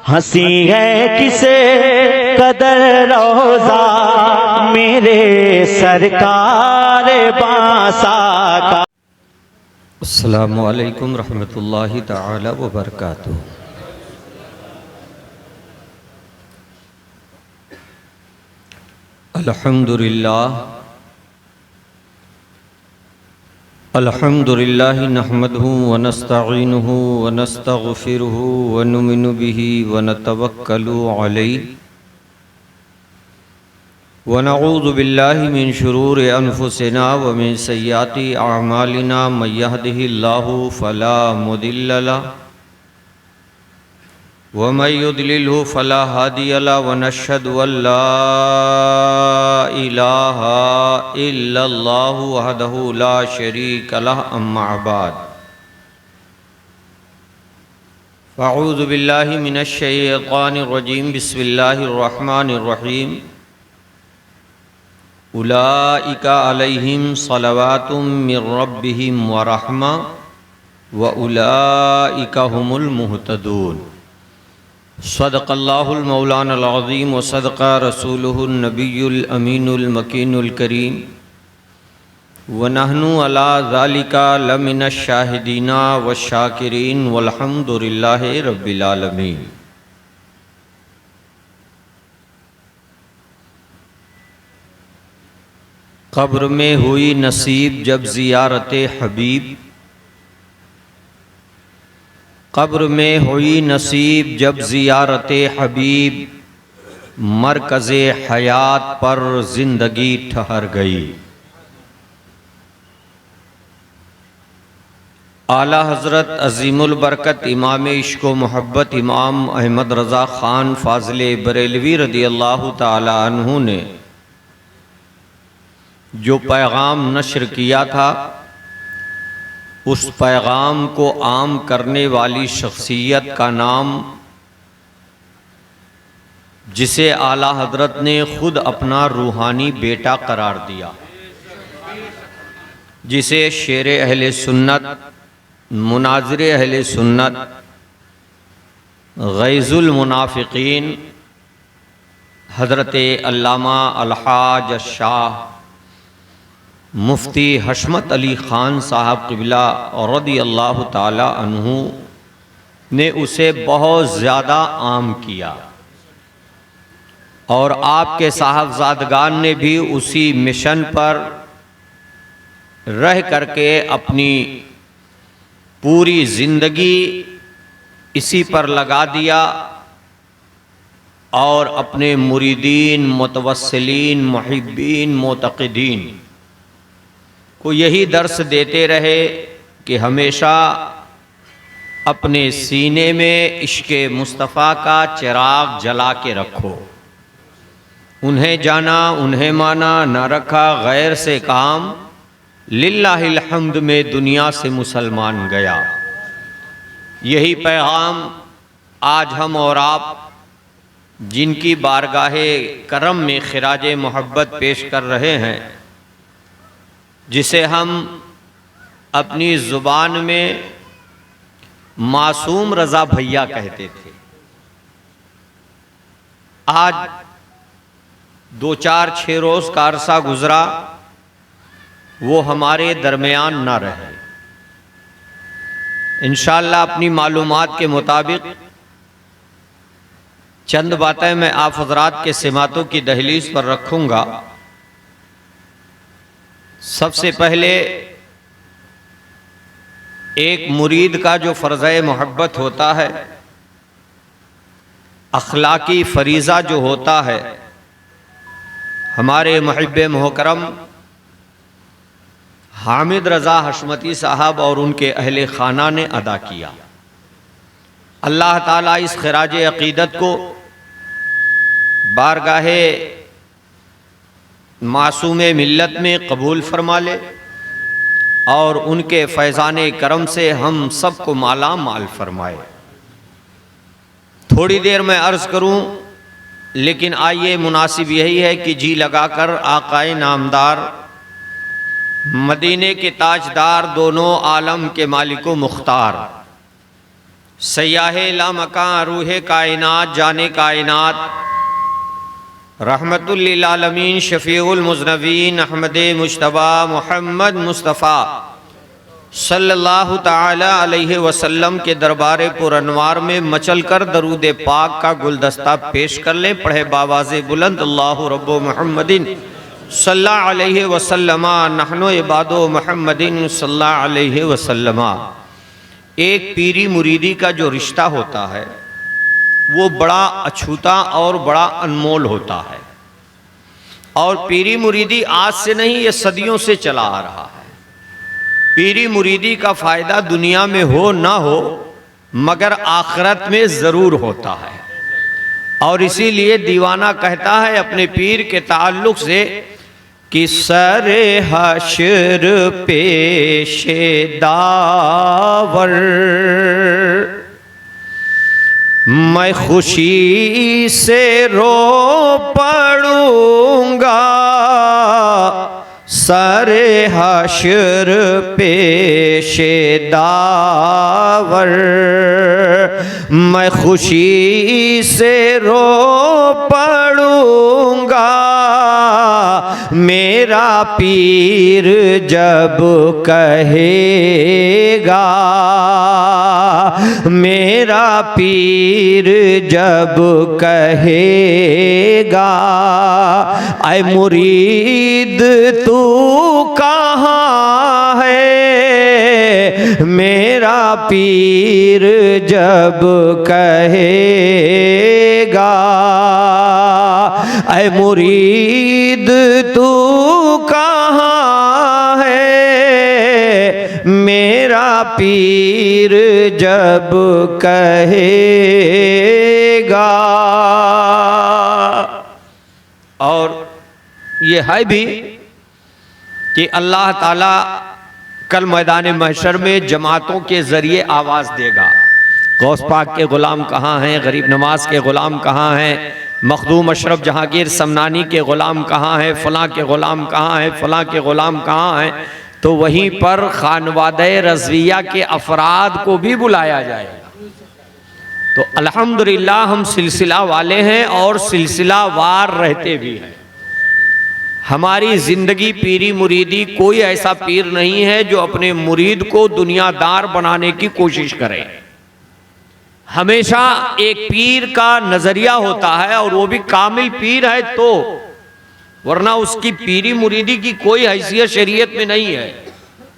हंसी है किसे कदर रोजा मेरे सरकार बासा का। अस्सलामु अलैकुम रहमतुल्लाहि ताला व बरकातुहू। अल्हम्दुलिल्लाह नहमदुहु व नस्तईनुहु व नस्तगफिरुहु व नुमिनु बिही व नतवक्कलु अलैहि व नऊज़ु बिल्लाहि मिन शुरूरि अनफुसिना व मिन सय्यिआति अअमालिना मन यहदिहिल्लाहु फला मुदिल्ल लहु व मन युद्लिलहु फला हादिय लहु व नशहदु अल्ला इलाहा इल्लल्लाहु वहदहु ला शरीक लहु अम्मा बाद फ़अऊज़ु बिल्लाहि मिनश शैतानिर रजीम बिस्मिल्लाहिर रहमानिर रहीम। उलाइका अलैहिम सलवातुम मिर रब्बिहिम व रहमा व उलाइका हुमुल मुहतदून। सदक़ल्लाहुल मौलानल अज़ीम व सदक़ा रसूलुहुन नबियुल अमीनुल मकीनुल करीम व नहनु अला ज़ालिका लमिनश शाहिदीना व शाकिरीन वल्हम्दुलिल्लाहि रब्बिल आलमीन। कब्र में हुई नसीब जब ज़ियारत हबीब, कब्र में हुई नसीब जब ज़ियारत हबीब, मरकज़े हयात पर ज़िंदगी ठहर गई। आला हज़रत अज़ीमुल बरकत इमाम इश्क़ व मोहब्बत इमाम अहमद रज़ा ख़ान फ़ाज़िले बरेलवी रदी अल्लाह ताला अन्हु ने जो पैगाम नश्र किया था, उस पैगाम को आम करने वाली शख्सियत का नाम, जिसे आला हज़रत ने खुद अपना रूहानी बेटा करार दिया, जिसे शेर अहले सुन्नत, मुनाज़िर अहले सुन्नत, गैज़ुल मुनाफ़िकीन हज़रत अल्लामा अलहाज शाह मुफ्ती हशमत अली ख़ान साहब क़िबला रदी अल्लाह ताला अन्हु ने उसे बहुत ज़्यादा आम किया और आपके साहबज़ादगान ने भी उसी मिशन पर रह करके अपनी पूरी ज़िंदगी इसी पर लगा दिया और अपने मुरीदीन, मुतवस्सिलीन, मुहिब्बीन, मुतक़िदीन को यही दर्स देते रहे कि हमेशा अपने सीने में इश्क़े मुस्तफ़ा का चिराग जला के रखो। उन्हें जाना, उन्हें माना, न रखा गैर से काम, लिल्लाहिल हम्द में दुनिया से मुसलमान गया। यही पैगाम आज हम और आप जिनकी बारगाहे करम में खिराज मोहब्बत पेश कर रहे हैं, जिसे हम अपनी ज़ुबान में मासूम रज़ा भैया कहते थे, आज 2-4-6 रोज़ का अरसा गुज़रा, वो हमारे दरमियान ना रहे। इंशाअल्लाह अपनी मालूमात के मुताबिक चंद बातें मैं आप हज़रात के सिमातों की दहलीज पर रखूँगा। सबसे पहले एक मुरीद का जो फ़र्ज़े मोहब्बत होता है, अखलाकी फ़रीज़ा जो होता है, हमारे मुहिब्बे मोहकरम हामिद रज़ा हशमती साहब और उनके अहले खाना ने अदा किया। अल्लाह ताला इस खिराज अक़ीदत को बारगाहे मासूमे मिल्लत में कबूल फरमा ले और उनके फैज़ाने करम से हम सबको माला माल फरमाए। थोड़ी देर में अर्ज़ करूं, लेकिन आइए मुनासिब यही है कि जी लगाकर आकाए नामदार, मदीने के ताजदार, दोनों आलम के मालिको मुख्तार सयाहे लामकां रूहे कायनात जाने कायनात रहमतुल लिल आलमीन शफीउल मुज़नबीन अहमद मुज्तबा मोहम्मद मुस्तफ़ा सल्लल्लाहु ताला अलैहि वसल्लम के दरबार पुरअनवार में मचल कर दरूद पाक का गुलदस्ता पेश कर लें। पढ़े बावाज़े बुलंद अल्लाहु रब्बु मुहम्मदिन सल्लल्लाहु अलैहि वसल्लमा नहनु इबादो मुहम्मदिन सल्लल्लाहु अलैहि वसल्लमा। एक पीरी मुरीदी का जो रिश्ता होता है वो बड़ा अछूता और बड़ा अनमोल होता है। और पीरी मुरीदी आज से नहीं, ये सदियों से चला आ रहा है। पीरी मुरीदी का फायदा दुनिया में हो ना हो मगर आखिरत में जरूर होता है। और इसीलिए दीवाना कहता है अपने पीर के ताल्लुक से कि सरे हश्र पेशे दावर मैं खुशी से रो पड़ूंगा, सरे हश्र पेशे दावर मैं खुशी से रो पड़ूंगा। मेरा पीर जब कहेगा, मेरा पीर जब कहेगा ऐ मुरीद तू कहाँ है, मेरा पीर जब कहेगा ऐ मुरीद तू कहाँ है, मेरा पीर जब कहेगा। और ये है भी कि अल्लाह ताला कल मैदान महशर में जमातों के ज़रिए आवाज़ देगा, गौस पाक के ग़ुलाम कहाँ हैं, गरीब नवाज के ग़ुलाम कहाँ हैं, मखदूम अशरफ जहांगीर समनानी के ग़ुलाम कहाँ हैं, फ़लाँ के ग़ुलाम कहाँ हैं, फ़लाँ के ग़ुलाम कहाँ हैं। तो वहीं पर खानवादे रज़विया के अफराद को भी बुलाया जाएगा। तो अल्हम्दुलिल्लाह हम सिलसिला वाले हैं और सिलसिला वार रहते भी हैं। हमारी ज़िंदगी पीरी मुरीदी, कोई ऐसा पीर नहीं है जो अपने मुरीद को दुनियादार बनाने की कोशिश करे। हमेशा एक पीर का नजरिया होता है और वो भी कामिल पीर है तो, वरना उसकी पीरी मुरीदी की कोई हैसियत शरीयत में नहीं है।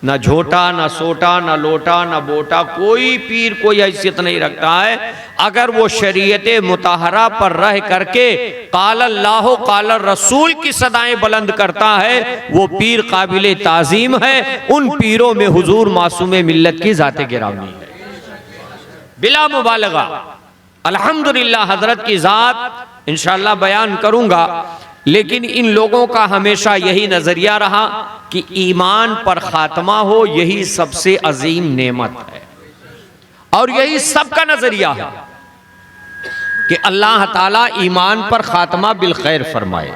ना झोटा, ना सोटा, ना लोटा, ना बोटा, कोई पीर कोई हैसियत नहीं रखता है। अगर वो शरीयत मुताहरा पर रह करके काल अल्लाह काल रसूल की सदाएं बुलंद करता है, वो पीर काबिल ताज़ीम है। उन पीरों में हुजूर मासूम मिल्लत की ज़ाते गिरामी है बिला मुबालगा। अल्हम्दुलिल्लाह हजरत की ज़ात इंशाअल्लाह बयान करूंगा, लेकिन इन लोगों का हमेशा यही नजरिया रहा कि ईमान पर खात्मा हो, यही सबसे अजीम नेमत है। और यही सबका नजरिया है कि अल्लाह ताला ईमान पर खात्मा बिल खैर फरमाए।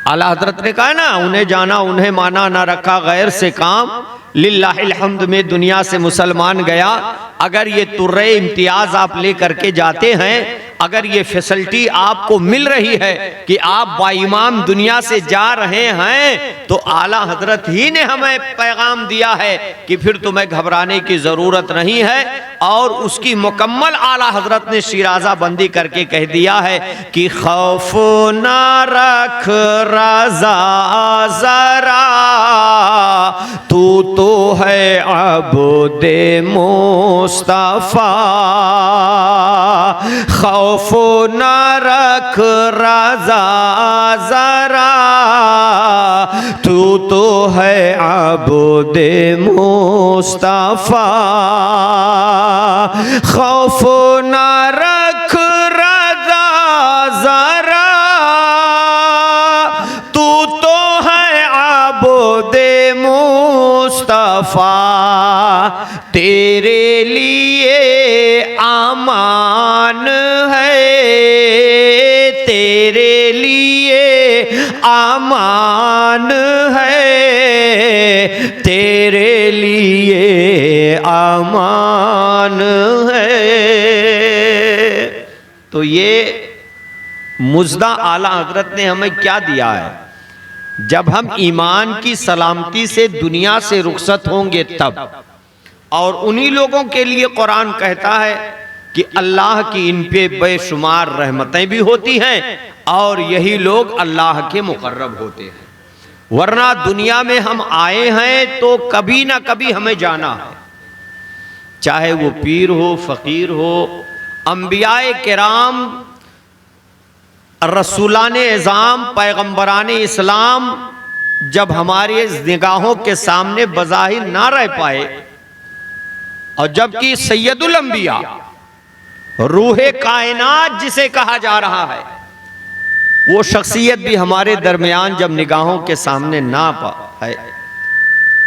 आला हजरत ने कहा ना, उन्हें जाना उन्हें माना, ना रखा गैर से काम, लिल्लाहिल हम्द में दुनिया से मुसलमान गया। अगर ये तुर्रे इम्तियाज आप ले करके जाते हैं, अगर ये फैसिलिटी आपको मिल रही है कि आप बाइमाम दुनिया से जा रहे हैं, तो आला हजरत ही ने हमें पैगाम दिया है कि फिर तुम्हें घबराने की जरूरत नहीं है। और उसकी मुकम्मल आला हजरत ने शिराजा बंदी करके कह दिया है कि खौफ ना रख रज़ा जरा, तू तो है अब्दे मुस्तफा। खौफ ना रख रज़ा जरा, तू तो है अब्दे मुस्तफा। खौफ ना रख रज़ा जरा, तू तो है अब्दे मुस्तफा। तेरे लिए आमान है, तेरे लिए आमान है, तेरे लिए आमान ईमान है। तो ये मुजदा आला हजरत ने हमें क्या दिया है? जब हम ईमान की सलामती से दुनिया से रुखसत होंगे तब। और उन्हीं लोगों के लिए कुरान कहता है कि अल्लाह की इन पे बेशुमार रहमतें भी होती हैं और यही लोग अल्लाह के मुकर्रब होते हैं। वरना दुनिया में हम आए हैं तो कभी ना कभी हमें जाना है, चाहे वो पीर हो, फकीर हो, अंबियाए किराम, रसूलाने इज़ाम, पैगंबराने इस्लाम जब हमारे निगाहों के सामने बज़ाहिर ना रह पाए, और जबकि सैयदुल अंबिया, रूहे कायनात जिसे कहा जा रहा है, वो शख्सियत भी हमारे दरमियान जब निगाहों के सामने ना है,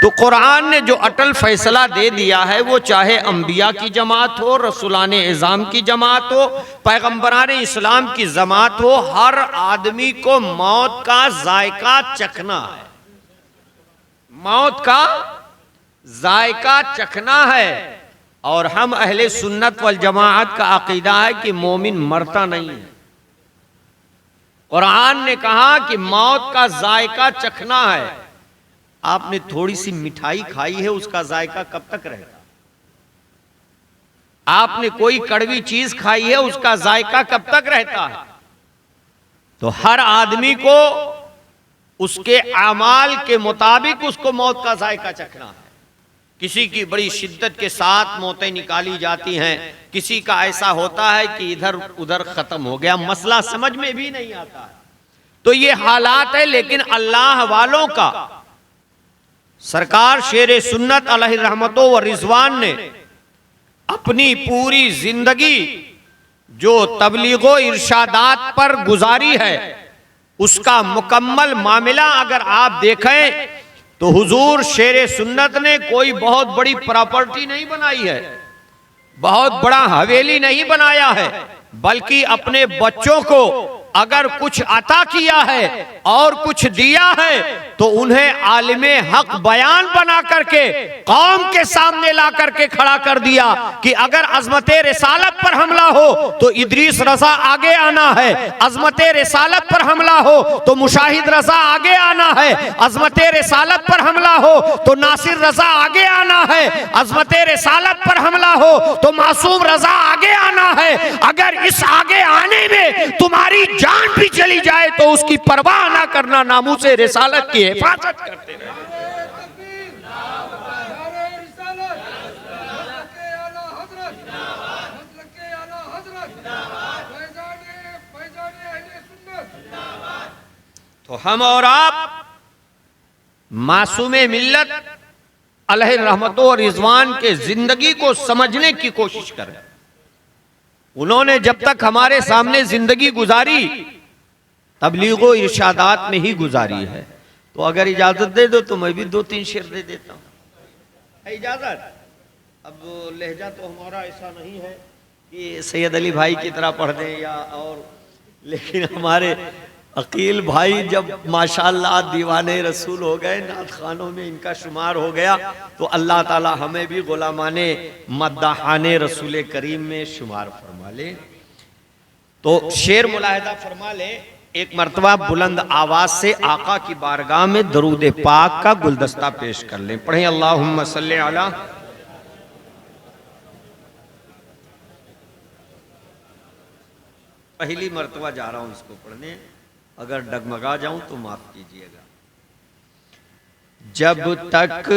तो कुरान ने जो अटल फैसला दे दिया है, वो चाहे अंबिया की जमात हो, रसूलाने इज़ाम की जमात हो, पैगंबराने इस्लाम की जमात हो, हर आदमी को मौत का जायका चखना है। मौत का जायका चखना है। और हम अहले सुन्नत वल जमाअत का अकीदा है कि मोमिन मरता नहीं है। कुरान ने कहा कि मौत का जायका चखना है। आपने थोड़ी सी मिठाई खाई है, उसका जायका कब तक रहेगा? आपने कोई कड़वी चीज खाई है, उसका जायका कब तक रहता है? तो हर आदमी को उसके आमाल के मुताबिक उसको मौत का जायका चखना है। किसी की बड़ी शिद्दत के साथ मौतें निकाली जाती हैं, किसी का ऐसा होता है कि इधर उधर खत्म हो गया, मसला समझ में भी नहीं आता है। तो ये हालात है। लेकिन अल्लाह वालों का सरकार शेर सुन्नत अलैहि रहमतो व रिजवान ने अपनी पूरी जिंदगी जो तबलीगो इरशादात पर गुजारी है, उसका मुकम्मल मामला अगर आप देखें तो हुजूर शेर सुन्नत ने कोई बहुत बड़ी प्रॉपर्टी नहीं बनाई है, बहुत बड़ा हवेली नहीं बनाया है, बल्कि अपने बच्चों को अगर कुछ अता किया है और कुछ दिया है तो उन्हें आलिमे हक बयान बना करके कौम के सामने ला करके खड़ा कर दिया कि अगर अजमते रिसालत पर हमला हो तो इदरीस रजा आगे आना है, अजमते रिसालत पर हमला हो तो मुशाहिद रजा आगे आना है, अजमते रिसालत पर हमला हो तो नासिर रजा आगे आना है, अजमते रिसालत पर हमला हो तो मासूम रजा आगे आना है। अगर इस आगे आने में तुम्हारी जान भी चली जाए तो उसकी परवाह ना करना, नामूसे रिसालत की हिफाजत करते रहे। तो हम और आप मासूमे मिल्लत अलैहि रहमतो और रिजवान के जिंदगी को समझने की कोशिश करें। उन्होंने जब तक हमारे सामने जिंदगी गुजारी तबलीगो इरशादात में ही गुजारी है। तो अगर इजाजत दे दो तो मैं भी 2-3 शेर दे देता हूँ। इजाजत? अब लहजा तो हमारा ऐसा नहीं है कि सैयद अली भाई की तरह पढ़ दें या और, लेकिन हमारे अकील भाई जब माशाअल्लाह दीवाने रसूल हो गए, नात खानों में इनका शुमार हो गया, तो अल्लाह ताला हमें भी गुलामाने मद्दाहाने रसूल करीम में शुमार फरमा ले। तो शेर मुलाहिदा फरमा ले। एक मर्तबा बुलंद आवाज से आका की बारगाह में दरूद पाक का गुलदस्ता पेश कर लें। पढ़ें अल्लाहुम्मा सल्ली अला। पहली मर्तबा जा रहा हूं इसको पढ़ने, अगर डगमगा जाऊं तो माफ कीजिएगा। जब तक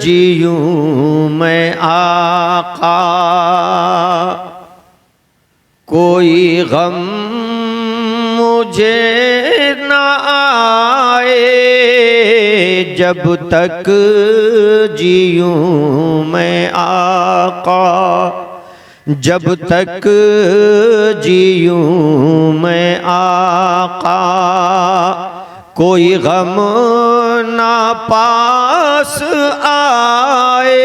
जीऊं मैं आका कोई गम मुझे न आए, जब तक जीऊं मैं आका, जब तक जीऊं मैं आका कोई गम ना पास आए,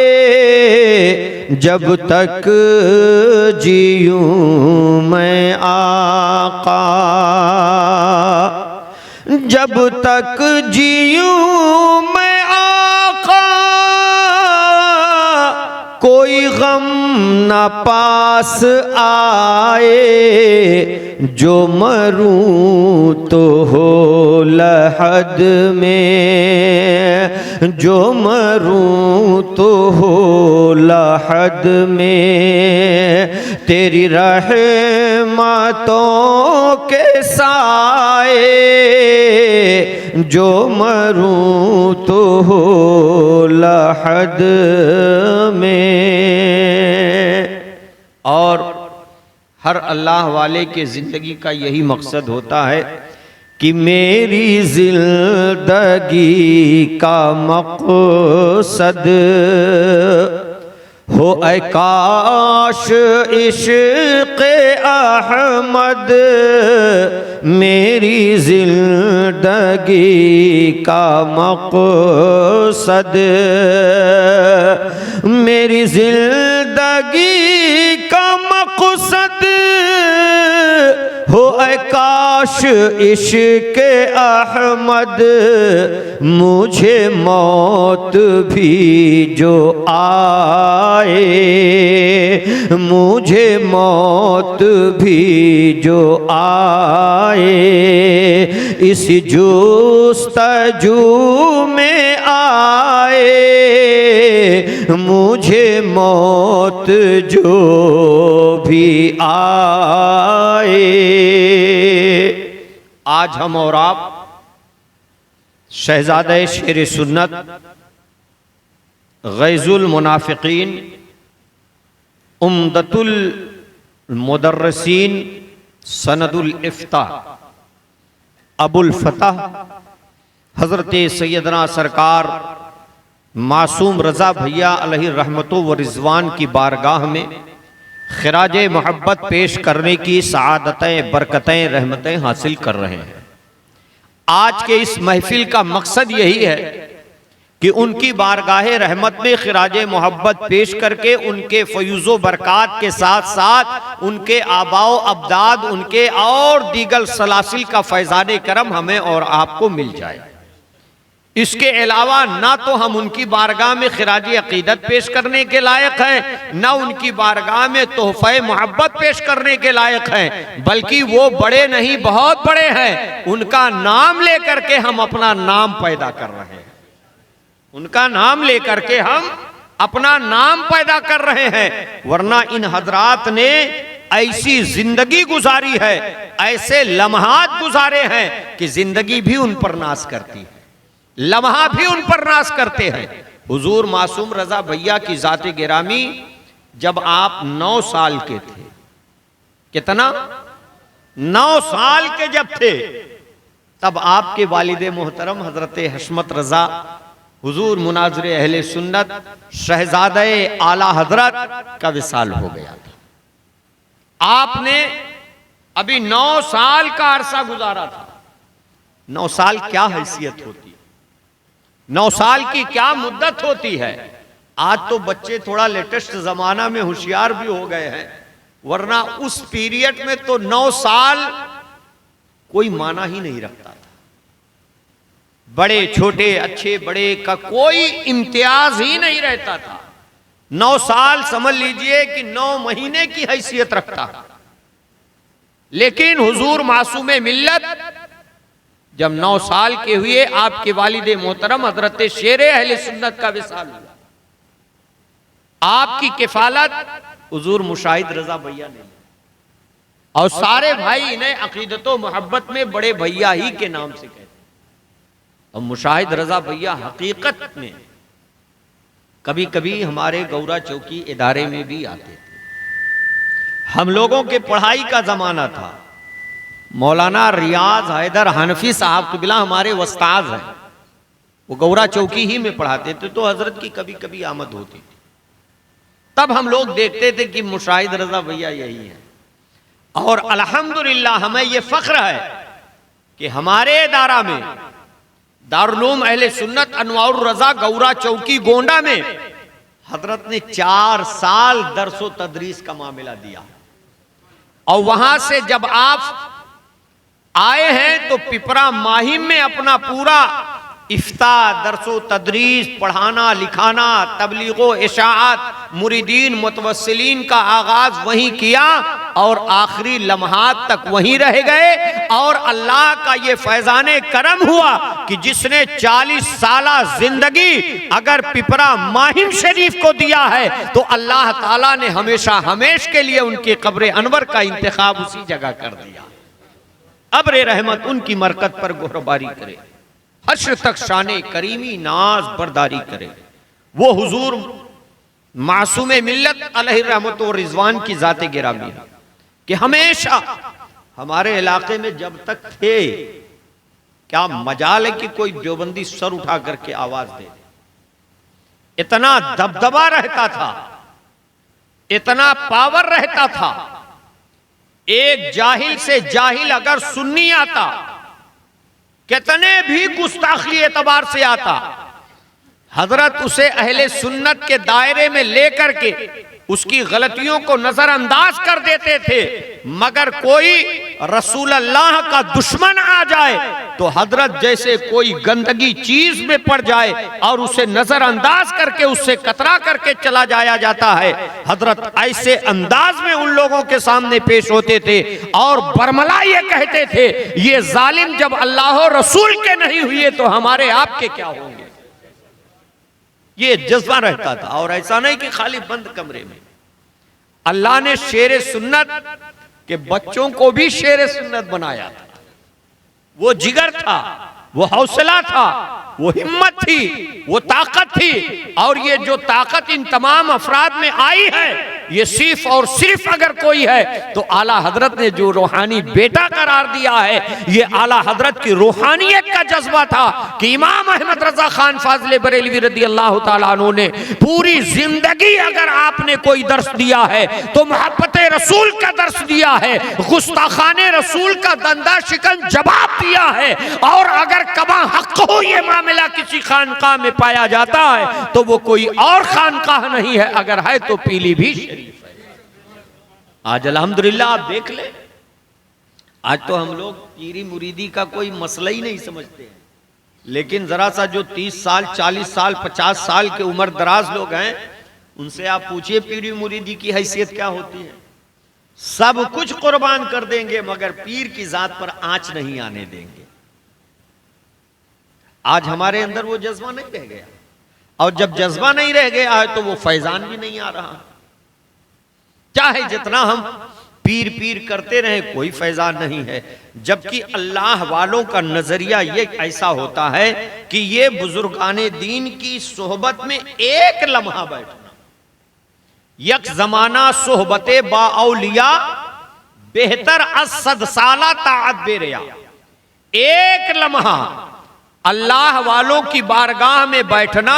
जब तक जीऊं मैं आका, जब तक जीऊं मैं आका कोई गम न पास आए, जो मरूं तो हो लहद में, जो मरूं तो हो लहद में, तेरी रहमतों के साए, जो मरूं तो हो लहद में। और हर अल्लाह वाले के ज़िंदगी का यही मकसद होता है कि मेरी ज़िंदगी का मकसद हो ऐ काश इश्क़ अहमद, मेरी ज़िंदगी का मकसद, मेरी ज़िंदगी का मकसद हो ऐ काश इश्क़ अहमद, मुझे मौत भी जो आए, मुझे मौत भी जो आए, इस जुस्तजू में आए, मुझे मौत जो भी आए। आज हम और आप शहजादे शेर सुन्नत गैजुल मुनाफिकीन, उम्दतुल मुदर्रिसीन, सनदुल इफ्ता, अबुल फतह हज़रत सैयदना सरकार मासूम रज़ा भैया अलैहि रहमतो व रिज़वान की बारगाह में खिराज मोहब्बत पेश करने की सआदतें, बरकतें, रहमतें हासिल कर रहे हैं। आज के इस महफिल का मकसद यही है कि उनकी बारगाह रहमत में खिराज मोहब्बत पेश करके उनके फयूज़ो बरक़ात के साथ साथ उनके आबाओ अबदाद, उनके और दीगर सलासिल का फैज़ान करम हमें और आपको मिल जाए। इसके अलावा ना तो हम उनकी बारगाह में खिराज अकीदत पेश करने के लायक हैं, ना उनकी बारगाह में तोहफ़े मोहब्बत पेश करने के लायक हैं, बल्कि वो बड़े नहीं बहुत बड़े हैं। उनका नाम लेकर के हम अपना नाम पैदा कर रहे हैं, उनका नाम लेकर के हम अपना नाम पैदा कर रहे हैं। वरना इन हजरात ने ऐसी जिंदगी गुजारी है, ऐसे लम्हात गुजारे हैं कि जिंदगी भी उन पर नाज करती है, लम्हा भी उन पर नाज करते हैं। हुजूर मासूम रजा भैया की जाते गिरामी जब आप 9 साल के थे, कितना 9 साल के जब थे, तब आपके वालिदे मोहतरम हजरत हशमत रजा हुजूर मुनाज़िर अहले सुन्नत शहजादे आला हजरत का विसाल हो गया था। आपने अभी 9 साल का अरसा गुजारा था। 9 साल क्या हैसियत होती है, 9 साल की क्या मुद्दत होती है। आज तो बच्चे थोड़ा लेटेस्ट जमाना में होशियार भी हो गए हैं, वरना उस पीरियड में तो 9 साल कोई माना ही नहीं रखता था। बड़े छोटे, अच्छे बड़े का कोई इम्तियाज ही नहीं रहता था। 9 साल समझ लीजिए कि 9 महीने की हैसियत रखता। लेकिन हुजूर मासूम मिल्लत जब 9 साल के हुए, आपके वालिदे मोहतरम हजरत शेर अहले सुन्नत का विसाल हुआ। आपकी किफालत हुजूर मुशाहिद रजा भैया ने, और सारे भाई इन्हें अकीदतो मोहब्बत में बड़े भैया ही के नाम से कहते। और मुशाहिद रजा भैया हकीकत में कभी कभी हमारे गौरा चौकी इदारे में भी आते थे। हम लोगों के पढ़ाई का जमाना था। मौलाना रियाज हैदर हनफी साहब तो बिला हमारे वस्ताज हैं, वो गौरा चौकी ही में पढ़ाते थे, तो हजरत की कभी कभी आमद होती थी। तब हम लोग देखते थे कि मुशाहिद रजा भैया यही है। और अल्हम्दुलिल्लाह हमें यह फख्र है कि हमारे इदारा में दारुल उलूम अहले सुन्नत अनवारुर रजा गौरा चौकी गोंडा में हजरत ने 4 साल दरसो तदरीस का मामला दिया। और वहां से जब आप आए हैं तो पिपरा माहिम में अपना पूरा इफ्ता, दरसो तदरीस, पढ़ाना लिखाना, तबलीगो इशाअत, मुरीदीन मुतवस्सिलीन का आगाज वहीं किया और आखिरी लम्हात तक वहीं रह गए। और अल्लाह का ये फैजाने करम हुआ कि जिसने 40 साला जिंदगी अगर पिपरा माहिम शरीफ को दिया है तो अल्लाह ताला ने हमेशा हमेश के लिए उनके कब्र अनवर का इंतखाब उसी जगह कर दिया। अब्र रहमत उनकी मरकत पर गोहरबारी करे, हश्र तक शाने करीमी नाज बरदारी करे। वो हुजूर मासूम मिल्लत अलैहि रहमत व रिजवान की जाते गिरामी है कि हमेशा हमारे इलाके में जब तक थे, क्या मजाल है कि कोई देवबंदी सर उठा करके आवाज दे। इतना दबदबा रहता था, इतना पावर रहता था। एक जाहिल से जाहिल अगर सुन्नी आता, कितने भी गुस्ताखी एतबार से आता, हजरत उसे अहले सुन्नत के दायरे में लेकर के उसकी गलतियों को नजरअंदाज कर देते थे। मगर कोई रसूल अल्लाह का दुश्मन आ जाए तो हजरत जैसे कोई गंदगी चीज में पड़ जाए और उसे नजरअंदाज करके उससे कतरा करके चला जाया जाता है। हजरत ऐसे अंदाज में उन लोगों के सामने पेश होते थे और बरमला ये कहते थे, ये जालिम जब अल्लाह और रसूल के नहीं हुए तो हमारे आपके क्या होंगे। ये जज्बा रहता था। और ऐसा नहीं कि खाली बंद कमरे में, अल्लाह ने शेर सुन्नत के बच्चों को भी शेर सुन्नत बनाया था। वो जिगर था, वो हौसला था, वो हिम्मत थी, वो ताकत थी। और ये जो ताकत इन तमाम अफराद में आई है, ये सिर्फ और सिर्फ अगर कोई है तो आला हजरत ने जो रूहानी बेटा करार दिया है, ये आला हजरत की रूहानियत का जज्बा था कि इमाम अहमद रजा खान फाजिल बरेलवी रदी अल्लाह ताला अन्हु ने पूरी जिंदगी अगर आपने कोई दर्श दिया है तो मोहब्बत रसूल का दर्श दिया है, गुस्ताखाने रसूल का दंदा शिकन जवाब दिया है। और अगर कबा हक हो ये मामला किसी खानकाह में पाया जाता है तो वो कोई और खानकाह नहीं है, अगर है तो पीलीभीत शरीफ है। आज अल्हम्दुलिल्लाह आप देख ले, आज तो हम लोग पीरी मुरीदी का कोई मसला ही नहीं समझते हैं। लेकिन जरा सा जो 30 साल 40 साल 50 साल के उम्र दराज लोग हैं, उनसे आप पूछिए पीरी मुरीदी की हैसियत क्या होती है। सब कुछ कुर्बान कर देंगे मगर पीर की जात पर आंच नहीं आने देंगे। आज हमारे अंदर वो जज्बा नहीं रह गया, और जब जज्बा नहीं रह गया है तो वो फैजान भी नहीं आ रहा। चाहे जितना हम पीर पीर करते रहे, कोई फैजान नहीं है। जबकि अल्लाह वालों का नजरिया ये ऐसा होता है कि ये बुजुर्गाने दीन की सोहबत में एक लम्हा बैठना, यक जमाना सोहबते बाऔलिया बेहतर असद साला ताअत बेरिया। एक लम्हा अल्लाह वालों की बारगाह में बैठना,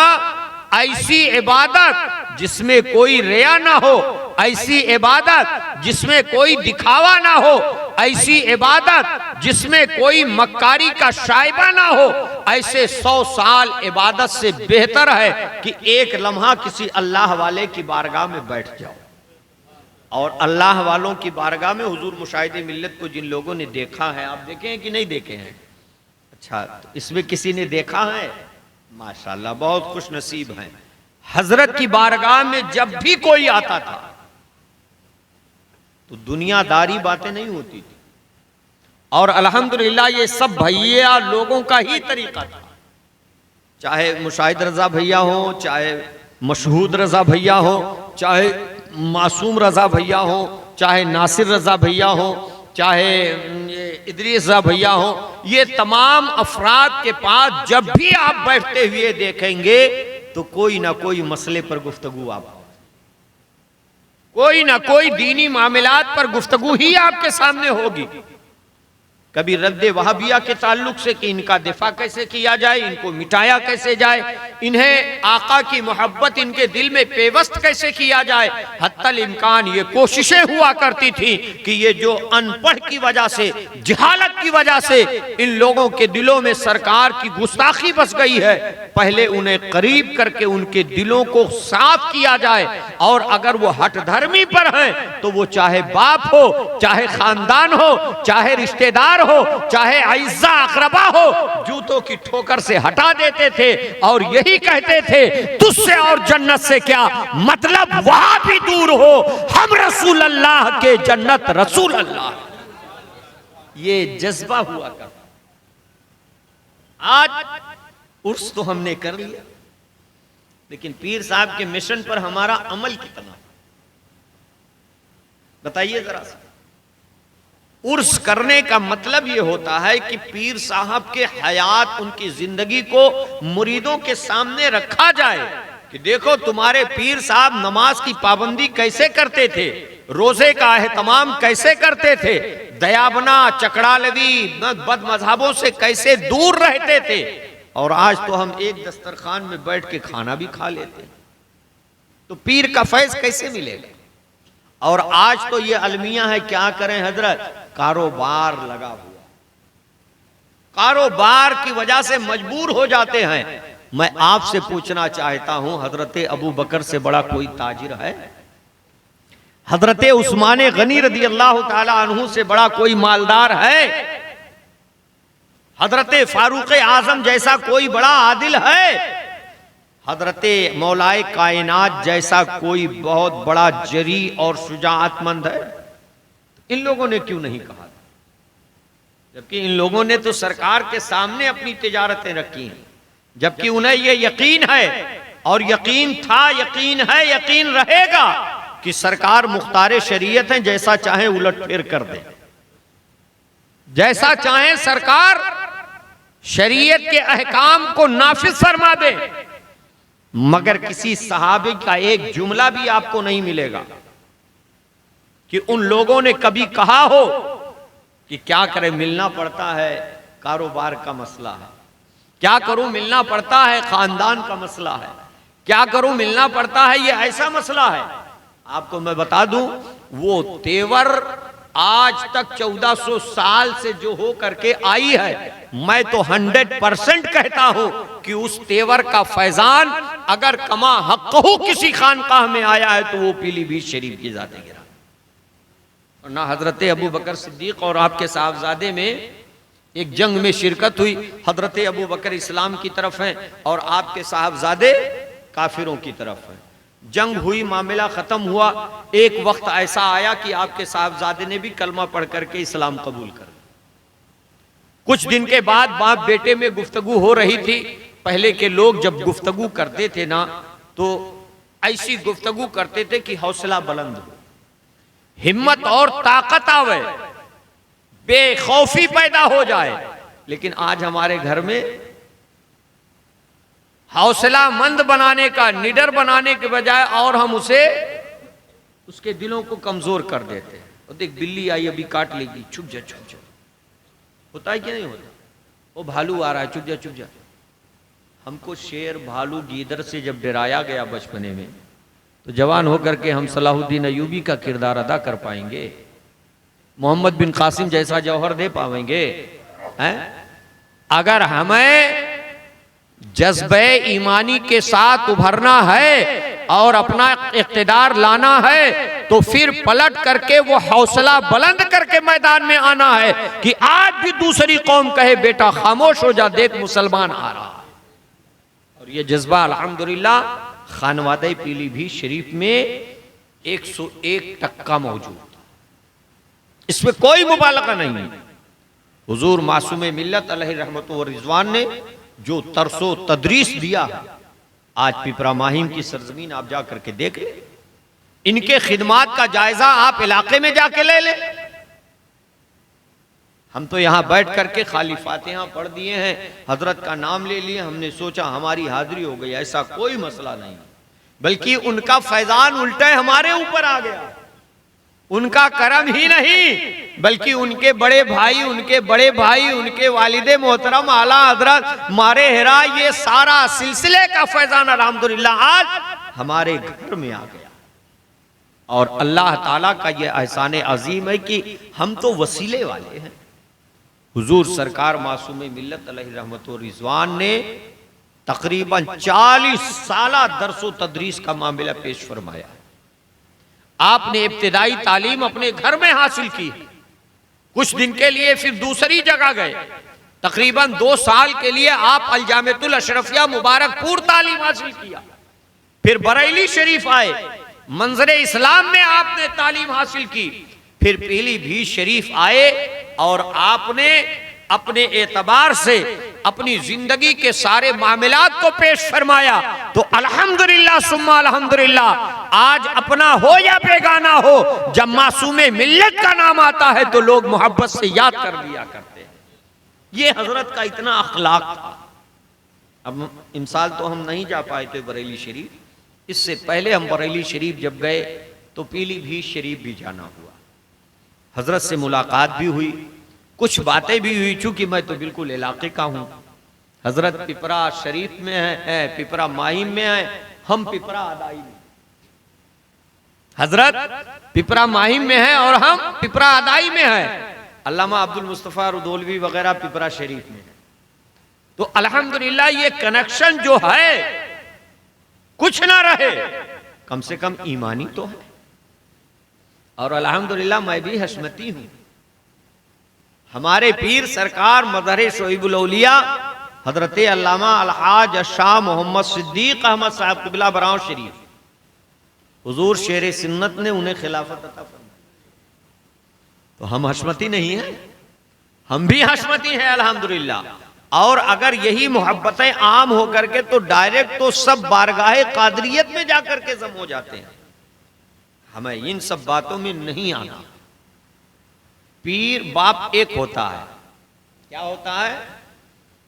ऐसी इबादत जिसमें कोई रिया ना हो, ऐसी इबादत जिसमें कोई दिखावा ना हो, ऐसी इबादत जिसमें कोई मक्कारी का शाइबा ना हो, ऐसे 100 साल इबादत से बेहतर है कि एक लम्हा किसी अल्लाह वाले की बारगाह में बैठ जाओ। और अल्लाह वालों की बारगाह में हुजूर मुशाहिदे मिल्लत को जिन लोगों ने देखा है, आप देखे हैं कि नहीं देखे हैं? अच्छा, तो इसमें किसी ने देखा है? माशाल्लाह, बहुत खुश नसीब हैं। हजरत की बारगाह में जब भी कोई आता था तो दुनियादारी बातें नहीं होती थी। और अल्हम्दुलिल्लाह ये सब भैया लोगों का ही तरीका था। चाहे मुशाहिद रजा भैया हो, चाहे मशहूद रजा भैया हो, चाहे मासूम रजा भैया हो, चाहे नासिर रजा भैया हो, चाहे इदरीस रजा भैया हो, ये तमाम अफराद के पास जब भी आप बैठते हुए देखेंगे तो कोई ना कोई मसले पर गुफ्तगू, आप कोई ना कोई दीनी मामलात पर गुफ्तगू ही आपके सामने होगी। कभी रद्दे वहाबिया के ताल्लुक से कि इनका दिफा कैसे किया जाए, इनको मिटाया कैसे जाए, इन्हें आका की मोहब्बत इनके दिल में पेवस्त कैसे किया जाए। हत्तल इम्कान ये कोशिशें हुआ करती थी कि ये जो अनपढ़ की वजह से, जहालत की वजह से इन लोगों के दिलों में सरकार की गुस्ताखी बस गई है, पहले उन्हें करीब करके उनके दिलों को साफ किया जाए। और अगर वो हठधर्मी पर हैं तो वो चाहे बाप हो, चाहे खानदान हो, चाहे रिश्तेदार रिश्तेदार हो, चाहे अइज़्ज़ा अक़रबा हो, जूतों की ठोकर से हटा देते थे और यही कहते थे तुझसे और जन्नत से क्या मतलब, वहां भी दूर हो, हम रसूल अल्लाह के, जन्नत रसूल अल्लाह। ये जज्बा हुआ करता। आज उर्स तो हमने कर लिया, लेकिन पीर साहब के मिशन पर हमारा अमल कितना, बताइए जरा सा। उर्स करने का मतलब यह होता है कि पीर साहब के हयात, उनकी जिंदगी को मुरीदों के सामने रखा जाए कि देखो तुम्हारे पीर साहब नमाज की पाबंदी कैसे करते थे, रोजे का एहतमाम कैसे करते थे, दयाबना चकड़ालवी बद मजहबों से कैसे दूर रहते थे, और आज तो हम एक दस्तरखान में बैठ के खाना भी खा लेते हैं। तो पीर का फैज कैसे मिलेगा? और आज तो ये अलमिया है, क्या करें हजरत, कारोबार लगा हुआ, कारोबार की वजह से मजबूर हो जाते हैं। मैं आपसे पूछना चाहता हूं, हजरत अबू बकर से बड़ा कोई ताजिर है? हजरत उस्मान गनी रदी अल्लाह ताला अन्हु से बड़ा कोई मालदार है? हजरत फारूक आजम जैसा कोई बड़ा आदिल है? हजरत मौलाए कायनात जैसा कोई बहुत बड़ा जरी और शुजाअतमंद है? इन लोगों ने क्यों नहीं कहा? जबकि इन लोगों ने तो सरकार के सामने अपनी तिजारतें रखी हैं, जबकि उन्हें यह यकीन है, और यकीन था, यकीन है, यकीन रहेगा कि सरकार मुख्तार शरीयत है, जैसा चाहे उलट फेर कर दे, जैसा चाहे सरकार शरीयत के अहकाम को नाफिज फरमा दे। मगर किसी सहाबी का एक जुमला भी आपको नहीं मिलेगा कि उन लोगों ने कभी कहा हो कि क्या करें, मिलना पड़ता है, कारोबार का मसला है, क्या करूं, मिलना पड़ता है, खानदान का मसला है, क्या करूं, मिलना पड़ता है, ये ऐसा मसला है। आपको मैं बता दूं, वो तेवर आज तक 1400 साल से जो हो करके आई है, मैं तो 100% कहता हूं कि उस तेवर का फैजान अगर कमा हक़्क़हू किसी खानकाह में आया है तो वो पीलीभीत शरीफ की जाते गिरा। और ना हजरत अबू बकर सिद्दीक और आपके साहबजादे में एक जंग में शिरकत हुई। हजरत अबू बकर इस्लाम की तरफ हैं और आपके साहबजादे काफिरों की तरफ हैं। जंग हुई, मामला खत्म हुआ। एक वक्त ऐसा आया कि आपके साहबजादे ने भी कलमा पढ़ करके इस्लाम कबूल कर। कुछ दिन के बाद बाप बेटे में गुफ्तगू हो रही थी। पहले के लोग जब गुफ्तगू करते थे ना, तो ऐसी गुफ्तगू करते थे कि हौसला बुलंद हो, हिम्मत और ताकत आवे, बेखौफी पैदा हो जाए। लेकिन आज हमारे घर में हौसला मंद बनाने का, निडर बनाने के बजाय और हम उसके दिलों को कमजोर कर देते हैं। और देख, बिल्ली आई अभी काट लेगी, छुप जा छुप जा। होता है कि नहीं होता? वो भालू आ रहा है, चुप जा चुप जा। हमको शेर, भालू, गीदड़ से जब डराया गया बचपने में, तो जवान होकर के हम सलाहुद्दीन अयूबी का किरदार अदा कर पाएंगे? मोहम्मद बिन कासिम जैसा जौहर दे पाएंगे? हैं? अगर हमें जज्बे ईमानी के साथ उभरना है और अपना इक़्तिदार लाना है, तो फिर पलट करके वो हौसला बुलंद करके मैदान में आना है कि आज भी दूसरी कौम कहे बेटा खामोश हो जा, देख मुसलमान आ रहा। और ये जज्बा अल्हम्दुलिल्लाह खानवादे पीलीभीत शरीफ में 101% मौजूद, इसमें कोई मुबालगा नहीं है। हुजूर मासूम मिल्लत अलैहि रहमत व रिजवान ने जो तरसो तदरीस दिया है, आज पिपरा माहिम की सरजमीन आप जा करके देख ले, इनके खिदमात का जायजा आप इलाके में जाके ले ले। हम तो यहां बैठ करके खाली फातिहा पढ़ दिए हैं, हजरत का नाम ले लिए, हमने सोचा हमारी हाजिरी हो गई। ऐसा कोई मसला नहीं, बल्कि उनका फैजान उल्टा हमारे ऊपर आ गया। उनका करम ही नहीं, बल्कि उनके बड़े भाई, उनके वालिदे मोहतरम आला हजरत मारे हिरा, ये सारा सिलसिले का फैजान अल्हम्दुलिल्लाह आज हमारे घर में आ गया। और अल्लाह ताला का ये एहसान अजीम है कि हम तो वसीले वाले हैं। हुजूर सरकार मासूम मिल्लत अलैहि रहमत व रिजवान ने तकरीबन 40 साल दरसो तदरीस का मामला पेश फरमाया। आपने इब्तिदाई तालीम अपने घर में हासिल की, कुछ दिन के लिए फिर दूसरी जगह गए, तकरीबन 2 साल के लिए आप अलजामियतुल अशरफिया मुबारकपुर तालीम हासिल किया। फिर बरेली शरीफ आए, मंजर इस्लाम में आपने तालीम हासिल की। फिर पीलीभीत शरीफ आए और आपने अपने एतबार से अपनी जिंदगी के सारे मामलात को पेश फरमाया। तो अल्हम्दुलिल्लाह सुम्मा अल्हम्दुलिल्लाह, आज अपना हो या बेगाना हो, जब मासूमे मिल्लत का नाम आता है तो लोग मोहब्बत से याद कर लिया करते हैं। ये हजरत का इतना अखलाक था। अब इमसाल तो हम नहीं जा पाए थे बरेली शरीफ, इससे पहले हम बरेली शरीफ जब गए तो पीलीभीत शरीफ भी जाना हुआ, हजरत से मुलाकात भी हुई, कुछ बातें भी हुई। चूंकि मैं तो बिल्कुल इलाके का हूं, हजरत पिपरा शरीफ में है, पिपरा माहिम में है, हम पिपरा अदाई में। हजरत पिपरा माहिम में है और हम पिपरा अदाई में है। अल्लामा अब्दुल मुस्तफा रुदौलवी वगैरह पिपरा शरीफ में है। तो अल्हम्दुलिल्लाह ये कनेक्शन जो है, कुछ ना रहे कम से कम ईमानी तो है। और अल्हम्दुलिल्लाह मैं भी हशमती हूं। हमारे पीर सरकार मज़हर शोइबुल औलिया हजरत अल्लामा अलहाज शाह मोहम्मद सिद्दीक अहमद साहब क़िबला बराऊं शरीफ, हुजूर शेर सुन्नत ने उन्हें खिलाफत अता फरमाई। तो हम हशमती नहीं हैं, हम भी हशमती हैं अल्हम्दुलिल्लाह। और अगर यही मोहब्बतें आम हो करके तो डायरेक्ट तो सब बारगाहे कादरियत में जाकर के जम हो जाते हैं। हमें इन सब बातों में नहीं आना। पीर बाप एक होता है, क्या होता है?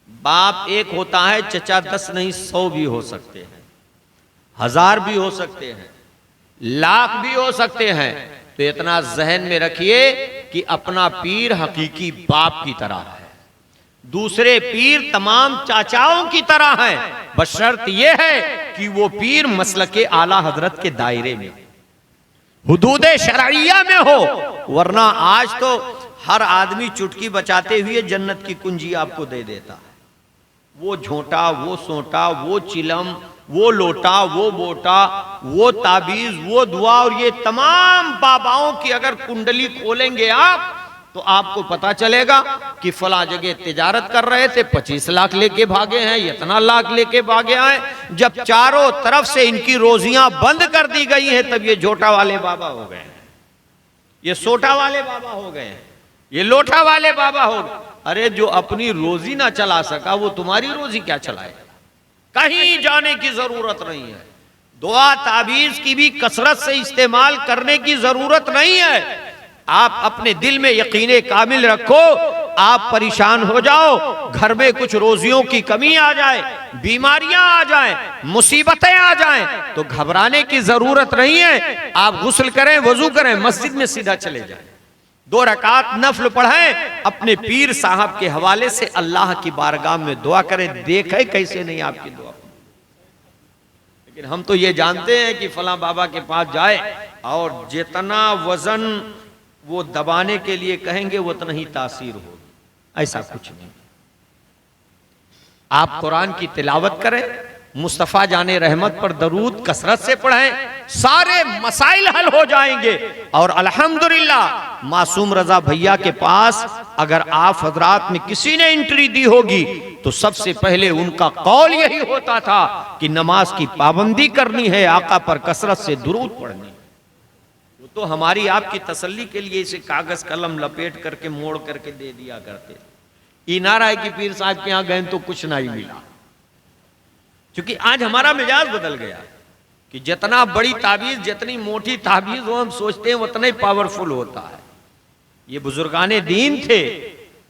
बाप एक होता है, चचा 10 नहीं 100 भी हो सकते हैं, 1000 भी हो सकते हैं, लाख भी हो सकते हैं। तो इतना जहन में रखिए कि अपना पीर हकीकी बाप की तरह है, दूसरे पीर तमाम चाचाओं की तरह हैं, बशर्त यह है कि वो पीर मसलके आला हजरत के दायरे में, हुदूद शरइया में हो। वरना आज तो हर आदमी चुटकी बचाते हुए जन्नत की कुंजी आपको दे देता है। वो झोंटा, वो सोटा, वो चिलम, वो लोटा, वो बोटा, वो ताबीज, वो दुआ, और ये तमाम बाबाओं की अगर कुंडली खोलेंगे आप तो आपको पता चलेगा कि फला जगह तिजारत कर रहे थे, 25 लाख लेके भागे हैं, इतना लाख लेके भागे हैं। जब चारों तरफ से इनकी रोजियां बंद कर दी गई हैं, तब ये झोटा वाले बाबा हो गए, ये सोटा वाले बाबा हो गए, ये लोटा वाले बाबा हो गए। अरे जो अपनी रोजी ना चला सका वो तुम्हारी रोजी क्या चलाएगा? कहीं जाने की जरूरत नहीं है। दुआ ताबीज की भी कसरत से इस्तेमाल करने की जरूरत नहीं है। आप अपने दिल में यकीन कामिल रखो, आप परेशान हो जाओ, घर में कुछ रोजियों की कमी आ जाए, बीमारियां आ जाएं, मुसीबतें आ जाएं, तो घबराने की जरूरत नहीं है। आप गुस्ल करें, वजू करें, मस्जिद में सीधा चले जाएं, 2 रकात नफल पढ़ें, अपने पीर साहब के हवाले से अल्लाह की बारगाह में दुआ करें, देखें कैसे नहीं आपकी दुआ। लेकिन हम तो ये जानते हैं कि फला बाबा के पास जाए और जितना वजन वो दबाने के लिए कहेंगे उतना ही तासीर होगी। ऐसा कुछ नहीं। आप कुरान की तिलावत करें, मुस्तफ़ा जाने रहमत पर दरूद कसरत से पढ़ें, सारे मसाइल हल हो जाएंगे। और अल्हम्दुलिल्लाह मासूम रजा भैया के पास अगर आप हजरात में किसी ने एंट्री दी होगी तो सबसे पहले उनका कौल यही होता था कि नमाज की पाबंदी करनी है, आका पर कसरत से दुरूद पढ़नी। तो हमारी आपकी तसल्ली के लिए इसे कागज कलम लपेट करके मोड़ करके दे दिया करते। ई नारा है कि पीर साहब के यहां गए तो कुछ नहीं मिला। क्योंकि आज हमारा मिजाज बदल गया कि जितना बड़ी ताबीज, जितनी मोटी ताबीज हो, हम सोचते हैं उतना ही पावरफुल होता है। ये बुजुर्गाने दीन थे,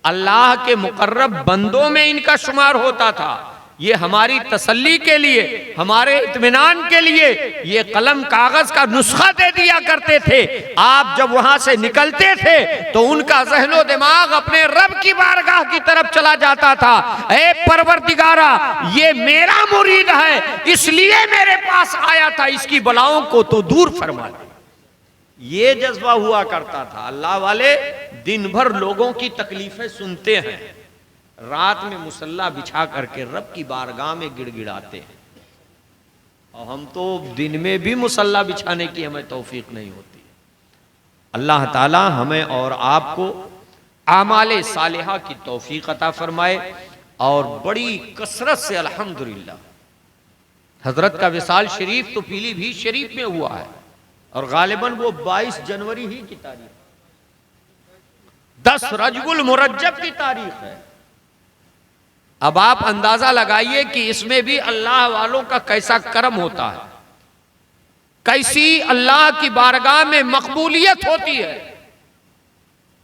अल्लाह के मुकर्रब बंदों में इनका शुमार होता था। ये हमारी तसल्ली के लिए, हमारे इत्मीनान के लिए ये कलम कागज का नुस्खा दे दिया करते थे। आप जब वहां से निकलते थे तो उनका ज़हनो दिमाग अपने रब की बारगाह की तरफ चला जाता था। ऐ परवरदिगारा, ये मेरा मुरीद है, इसलिए मेरे पास आया था, इसकी बलाओं को तो दूर फरमा दे। ये जज्बा हुआ करता था। अल्लाह वाले दिन भर लोगों की तकलीफें सुनते हैं, रात में मुसल्ला बिछा करके रब की बारगाह में गिड़गिड़ाते हैं। और हम तो दिन में भी मुसल्ला बिछाने की हमें तौफीक नहीं होती। अल्लाह ताला हमें और आपको आमाले सालिहा की तौफीक अता फरमाए और बड़ी कसरत से अल्हम्दुलिल्लाह। हजरत का विसाल शरीफ तो पीलीभीत शरीफ में हुआ है और गालिबन वो 22 जनवरी ही की तारीख, 10 रजबुल मुरज्जब की तारीख है। अब आप अंदाजा लगाइए कि इसमें भी अल्लाह वालों का कैसा करम होता है, कैसी अल्लाह की बारगाह में मकबूलियत होती है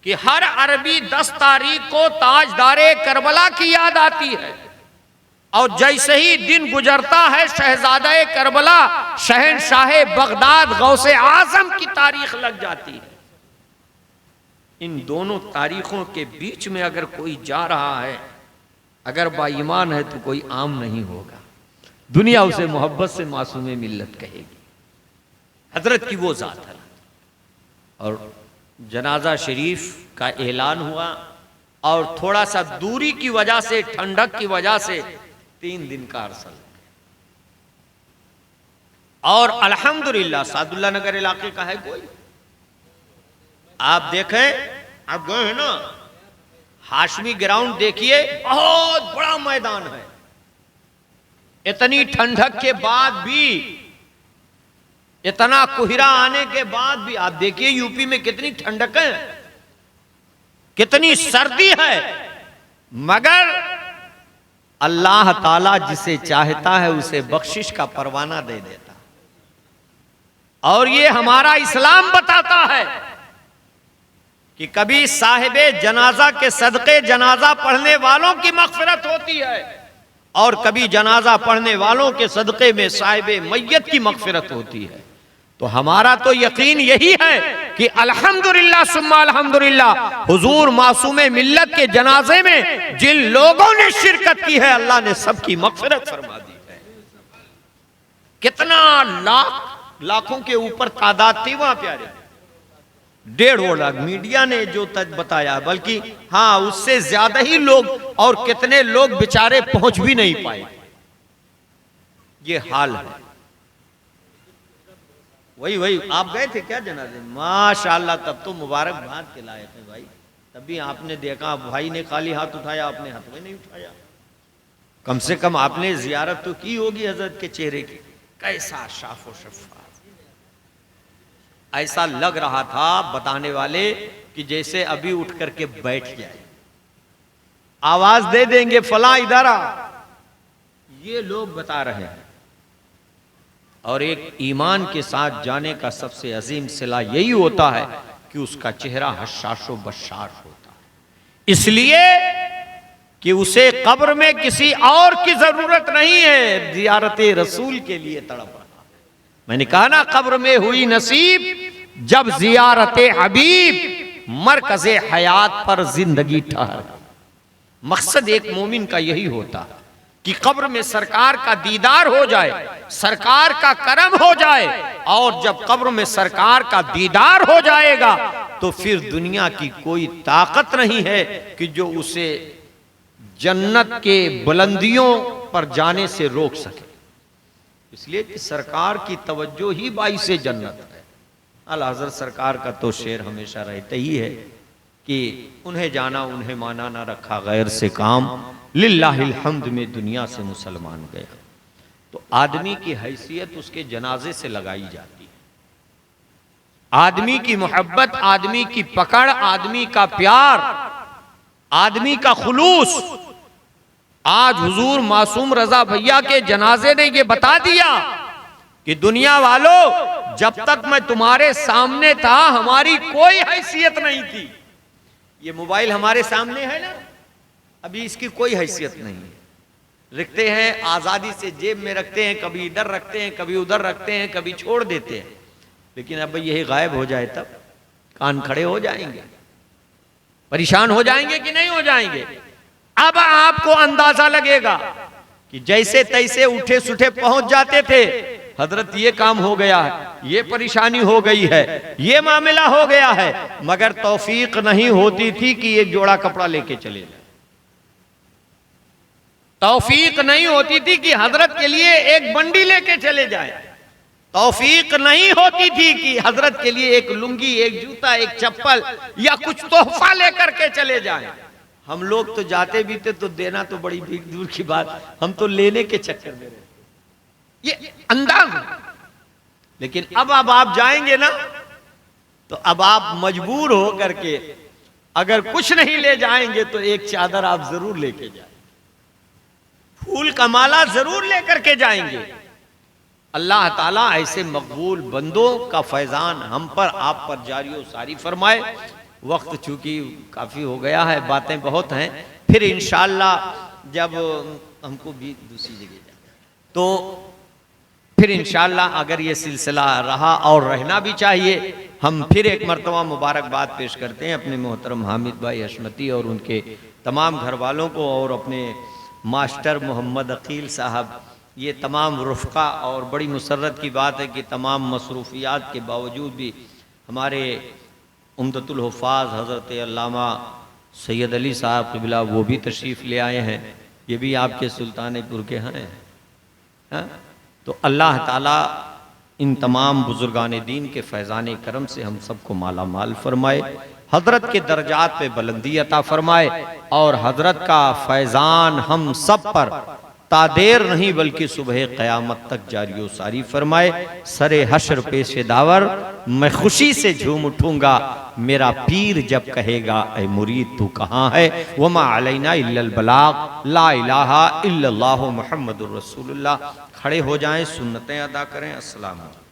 कि हर अरबी 10 तारीख को ताजदारे करबला की याद आती है और जैसे ही दिन गुजरता है शहजादा करबला शहनशाह बगदाद गौसे आजम की तारीख लग जाती है। इन दोनों तारीखों के बीच में अगर कोई जा रहा है, अगर बाईमान है तो कोई आम नहीं होगा, दुनिया उसे मोहब्बत से मासूम मिल्लत कहेगी। हजरत की वो जात है। और जनाजा शरीफ का ऐलान हुआ और थोड़ा सा दूरी की वजह से, ठंडक की वजह से 3 दिन का अरसा लग गया। और अल्हम्दुलिल्लाह सादुल्ला नगर इलाके का है कोई, आप देखें, आप गए हैं ना हाशमी ग्राउंड, देखिए बहुत बड़ा मैदान है। इतनी ठंडक के बाद भी, इतना कोहरा आने के बाद भी आप देखिए यूपी में कितनी ठंडक है, कितनी सर्दी है, मगर अल्लाह ताला जिसे चाहता है उसे बख्शिश का परवाना दे देता। और ये हमारा इस्लाम बताता है कि कभी साहिबे जनाजा के सदके जनाजा पढ़ने वालों की मग़फ़िरत होती है और कभी जनाजा पढ़ने वालों के सदके में साहिबे मैयत की मग़फ़िरत होती है। तो हमारा तो यकीन यही है कि अल्हम्दुलिल्लाह सुम्मा अल्हम्दुलिल्लाह, हुजूर मासूमे मिल्लत के जनाजे में जिन लोगों ने शिरकत की है अल्लाह ने सबकी मग़फ़िरत फरमा दी है। कितना लाखों के ऊपर तादाद थी वहां प्यारे, 1.5 लाख मीडिया ने जो तक बताया, बल्कि हाँ उससे ज्यादा ही लोग, और कितने लोग बेचारे पहुंच भी नहीं पाए। ये हाल है। वही आप गए थे क्या जनाजे? माशाअल्लाह, तब तो मुबारकबाद के लायक है भाई। तभी आपने देखा भाई ने खाली हाथ उठाया, आपने हाथ में नहीं उठाया। कम से कम आपने जियारत तो की होगी हजरत के चेहरे की। कैसा शाफो शफा, ऐसा लग रहा था बताने वाले कि जैसे अभी उठ करके बैठ जाए, आवाज दे देंगे फला इधर आ। ये लोग बता रहे हैं। और एक ईमान के साथ जाने का सबसे अजीम सिला यही होता है कि उसका चेहरा हशाशो बशार होता है, इसलिए कि उसे कब्र में किसी और की जरूरत नहीं है, जियारत रसूल के लिए तड़प रहा। मैंने कहा ना, कब्र में हुई नसीब जब जियारत हबीब मरकज़े हयात पर जिंदगी ठहर। मकसद एक मोमिन का यही होता है कि कब्र में सरकार का दीदार हो जाए, सरकार का करम हो जाए। और जब कब्र में सरकार का दीदार हो जाएगा तो फिर दुनिया की कोई ताकत नहीं है कि जो उसे जन्नत के बुलंदियों पर जाने से रोक सके। इसलिए कि सरकार की तवज्जो ही बाइस जन्नत है। आला हज़रत सरकार का तो शेर हमेशा रहता ही है कि उन्हें जाना उन्हें माना, ना रखा गैर से काम, लिल्लाहिल हम्द में दुनिया से मुसलमान गया। तो आदमी की हैसियत उसके जनाजे से लगाई जाती है। आदमी की मोहब्बत, आदमी की पकड़, आदमी का प्यार, आदमी का खुलूस। आज हुजूर मासूम रजा भैया के जनाजे ने ये बता दिया कि दुनिया वालों, जब तक मैं तुम्हारे सामने था हमारी कोई हैसियत नहीं थी। ये मोबाइल हमारे सामने है ना, अभी इसकी कोई हैसियत नहीं है। रखते हैं आजादी से, जेब में रखते हैं, कभी इधर रखते हैं, कभी उधर रखते हैं, कभी छोड़ देते हैं। लेकिन अब यही गायब हो जाए तब कान खड़े हो जाएंगे, परेशान हो जाएंगे कि नहीं हो जाएंगे। अब आपको अंदाजा लगेगा कि जैसे तैसे उठे सुठे पहुंच जाते थे, हजरत ये काम हो गया है, ये परेशानी हो गई है, ये मामला हो गया है, मगर तौफीक नहीं होती थी कि एक जोड़ा कपड़ा लेके चले जाए। तौफीक नहीं होती थी कि हजरत के लिए एक बंडी लेके चले जाए। तौफीक नहीं होती थी कि हजरत के लिए एक लुंगी, एक जूता, एक चप्पल या कुछ तोहफा लेकर के चले जाएं। हम लोग तो जाते भी थे तो देना तो बड़ी दूर की बात, हम तो लेने के चक्कर में रहते, ये अंदाज है। लेकिन अब आप जाएंगे ना तो अब आप मजबूर हो करके अगर कुछ नहीं ले जाएंगे तो एक चादर आप जरूर लेके जाएंगे, फूल का माला जरूर लेकर के जाएंगे। अल्लाह ताला ऐसे मकबूल बंदों का फैजान हम पर आप पर जारी व सारी फरमाए। वक्त चूंकि काफी हो गया है, बातें बहुत हैं, फिर इंशाअल्लाह जब हमको भी दूसरी जगह जाए तो फिर इंशाअल्लाह अगर ये सिलसिला रहा और रहना भी चाहिए, हम फिर एक मरतबा मुबारकबाद पेश करते हैं अपने मोहतरम हामिद भाई हशमती और उनके तमाम घर वालों को, और अपने मास्टर मोहम्मद अकील साहब, ये तमाम रुफ़क़ा। और बड़ी मुसर्रत की बात है कि तमाम मसरूफ़ियात के बावजूद भी हमारे उम्दतुल हुफ़ाज़ हज़रत अल्लामा सैयद अली साहब क़िबला वो भी तशरीफ़ ले आए हैं, ये भी आपके सुल्तानपुर के हैं। तो अल्लाह ताला इन तमाम बुजुर्गान दीन के फैज़ान करम से हम सबको माला माल फरमाए, हजरत के दर्जात पे बुलंदी अता फरमाए, और हजरत का फैज़ान हम सब पर तादेर नहीं बल्कि सुबह क़यामत तक जारी व सारी फरमाए। सरे हश्र पेशे दावर मैं खुशी से झूम उठूंगा, मेरा पीर जब कहेगा ऐ मुरीद तू कहाँ है, वमा अलैना इल्लल बलाग, ला इलाहा इल्लल्लाहु मुहम्मदुर रसूलुल्लाह। खड़े हो जाएं, सुन्नतें अदा करें। अस्सलाम वालेकुम।